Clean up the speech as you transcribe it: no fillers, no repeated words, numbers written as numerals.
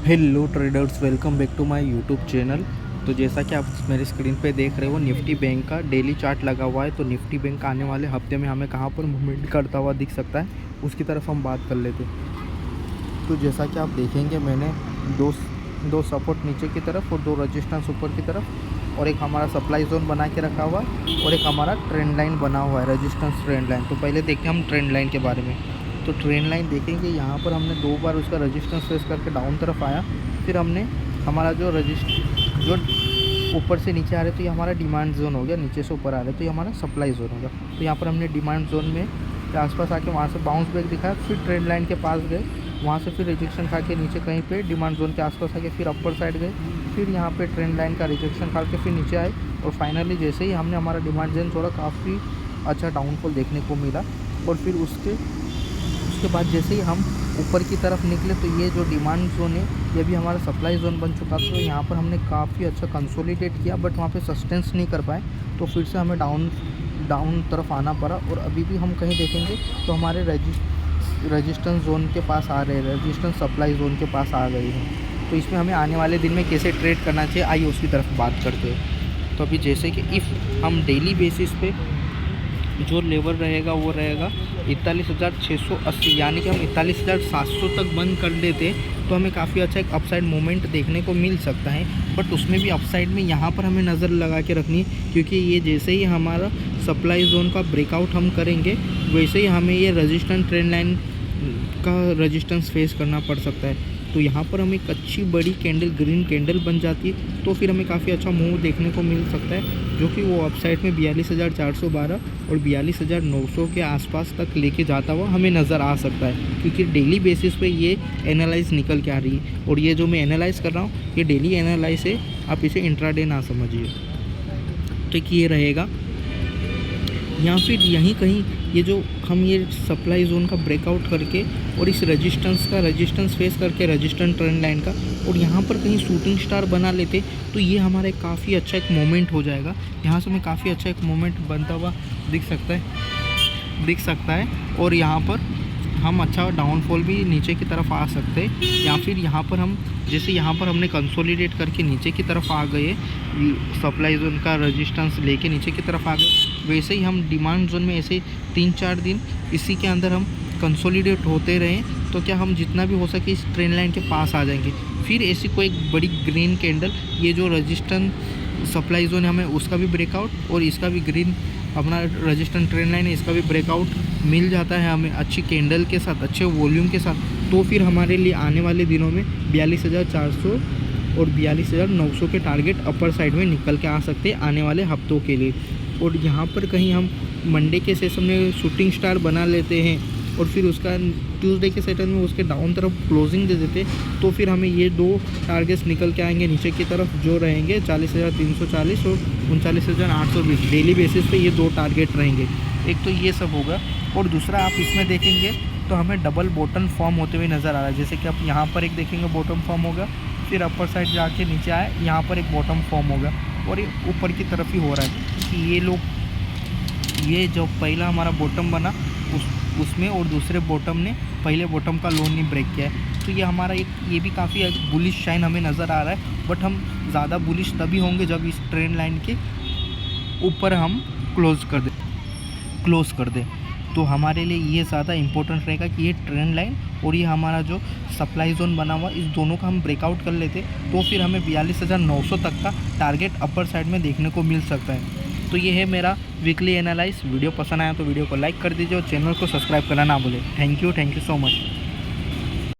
Hello traders, welcome back to my YouTube channel. तो जैसा कि आप मेरी स्क्रीन पे देख रहे हो, निफ्टी बैंक का डेली चार्ट लगा हुआ है। तो निफ्टी बैंक आने वाले हफ्ते में हमें कहाँ पर मूवमेंट करता हुआ दिख सकता है, उसकी तरफ हम बात कर लेते हैं। तो जैसा कि आप देखेंगे, मैंने दो सपोर्ट नीचे की तरफ और दो रजिस्टेंस ऊपर की तरफ, और एक हमारा सप्लाई जोन बना के रखा हुआ है और एक हमारा ट्रेंड लाइन बना हुआ है, रजिस्टेंस ट्रेंड लाइन। तो पहले देखते हैं हम ट्रेंड लाइन के बारे में। तो ट्रेंड लाइन देखेंगे, यहाँ पर हमने 2 बार उसका रेजिस्टेंस फेस करके डाउन तरफ आया। फिर हमने हमारा जो ऊपर से नीचे आ रहे, तो ये हमारा डिमांड जोन हो गया। नीचे से ऊपर आ रहे तो ये हमारा सप्लाई जोन होगा। तो यहाँ पर हमने डिमांड जोन में के आसपास आके वहाँ से बाउंस बैक दिखाया, फिर ट्रेंड लाइन के पास गए, वहाँ से फिर रिजेक्शन खा के नीचे कहीं पे डिमांड जोन के आसपास आके फिर अपर साइड गए, फिर यहाँ पे ट्रेंड लाइन का रिजेक्शन खा के फिर नीचे आए, और फाइनली जैसे ही हमने हमारा डिमांड जोन छोड़ा, काफ़ी अच्छा डाउनफॉल देखने को मिला। और फिर उसके बाद जैसे ही हम ऊपर की तरफ निकले, तो ये जो डिमांड जोन है ये भी हमारा सप्लाई जोन बन चुका था। तो यहाँ पर हमने काफ़ी अच्छा कंसोलिडेट किया, बट वहाँ पे सस्टेंस नहीं कर पाए, तो फिर से हमें डाउन तरफ आना पड़ा। और अभी भी हम कहीं देखेंगे तो हमारे रेजिस्टेंस जोन के पास आ रहे हैं, रेजिस्टेंस सप्लाई जोन के पास आ गई है। तो इसमें हमें आने वाले दिन में कैसे ट्रेड करना चाहिए, आइए उसकी तरफ बात करते हैं। तो अभी जैसे कि इफ़ हम डेली बेसिस पे जो लेवल रहेगा वो रहेगा 41,680, यानी कि हम 41,700 तक बंद कर देते तो हमें काफ़ी अच्छा एक अपसाइड मोमेंट देखने को मिल सकता है। बट उसमें भी अपसाइड में यहाँ पर हमें नज़र लगा के रखनी है, क्योंकि ये जैसे ही हमारा सप्लाई जोन का ब्रेकआउट हम करेंगे, वैसे ही हमें ये रेजिस्टेंस ट्रेंड लाइन का रेजिस्टेंस फेस करना पड़ सकता है। तो यहाँ पर हमें एक अच्छी बड़ी कैंडल, ग्रीन कैंडल बन जाती है, तो फिर हमें काफ़ी अच्छा मूव देखने को मिल सकता है, जो कि वो अपसाइड में 42,412 और 42,900 के आसपास तक लेके जाता हुआ हमें नज़र आ सकता है। क्योंकि डेली बेसिस पे ये एनालाइज निकल के आ रही है, और ये जो मैं एनालाइज कर रहा हूँ ये डेली एनालाइज है, आप इसे इंट्राडे ना समझिए। तो ये रहेगा, या फिर यहीं कहीं ये जो हम ये सप्लाई जोन का ब्रेकआउट करके और इस रेजिस्टेंस फेस करके रेजिस्टेंस ट्रेंड लाइन का, और यहाँ पर कहीं शूटिंग स्टार बना लेते, तो ये हमारा काफ़ी अच्छा एक मोमेंट हो जाएगा। यहाँ से हमें काफ़ी अच्छा एक मोमेंट बनता हुआ दिख सकता है, और यहाँ पर हम अच्छा डाउनफॉल भी नीचे की तरफ आ सकते हैं। या फिर यहाँ पर हम जैसे यहाँ पर हमने कंसोलिडेट करके नीचे की तरफ आ गए, सप्लाई जोन का रेजिस्टेंस लेके नीचे की तरफ आ गए, वैसे ही हम डिमांड जोन में ऐसे 3-4 दिन इसी के अंदर हम कंसोलिडेट होते रहें, तो क्या हम जितना भी हो सके इस ट्रेंड लाइन के पास आ जाएंगे। फिर ऐसी कोई एक बड़ी ग्रीन कैंडल, ये जो रेजिस्टेंस सप्लाई जोन है हमें उसका भी ब्रेकआउट, और इसका भी ग्रीन अपना रेजिस्टेंस ट्रेंड लाइन है, इसका भी ब्रेकआउट मिल जाता है हमें अच्छी कैंडल के साथ, अच्छे वॉल्यूम के साथ, तो फिर हमारे लिए आने वाले दिनों में 42,400 और 42,900 के टारगेट अपर साइड में निकल के आ सकते हैं आने वाले हफ्तों के लिए। और यहाँ पर कहीं हम मंडे के सेशन में शूटिंग स्टार बना लेते हैं, और फिर उसका ट्यूसडे के सेशन में उसके डाउन तरफ क्लोजिंग दे देते, तो फिर हमें ये 2 टारगेट्स निकल के आएंगे नीचे की तरफ, जो रहेंगे 40,340 और 39,820। डेली बेसिस पे ये 2 टारगेट रहेंगे। एक तो ये सब होगा, और दूसरा आप इसमें देखेंगे तो हमें डबल बॉटम फॉर्म होते हुए नज़र आ रहा है। जैसे कि आप यहाँ पर एक देखेंगे बॉटम फॉर्म होगा, फिर अपर साइड जाके नीचे आए, यहाँ पर एक बॉटम फॉर्म होगा, और ये ऊपर की तरफ ही हो रहा है कि ये जो पहला हमारा बॉटम बना उसमें, और दूसरे बॉटम ने पहले बॉटम का लो नहीं ब्रेक किया है। तो ये हमारा ये भी काफ़ी बुलिश शाइन हमें नज़र आ रहा है। बट हम ज़्यादा बुलिश तभी होंगे जब इस ट्रेंड लाइन के ऊपर हम क्लोज़ कर दें। तो हमारे लिए ये ज़्यादा इम्पोर्टेंट रहेगा कि ये ट्रेंड लाइन और ये हमारा जो सप्लाई जोन बना हुआ, इस दोनों का हम ब्रेकआउट कर लेते, तो फिर हमें 42,900 तक का टारगेट अपर साइड में देखने को मिल सकता है। तो ये है मेरा वीकली एनालाइज। वीडियो पसंद आया तो वीडियो को लाइक कर दीजिए और चैनल को सब्सक्राइब करना ना भूलें। Thank you so much.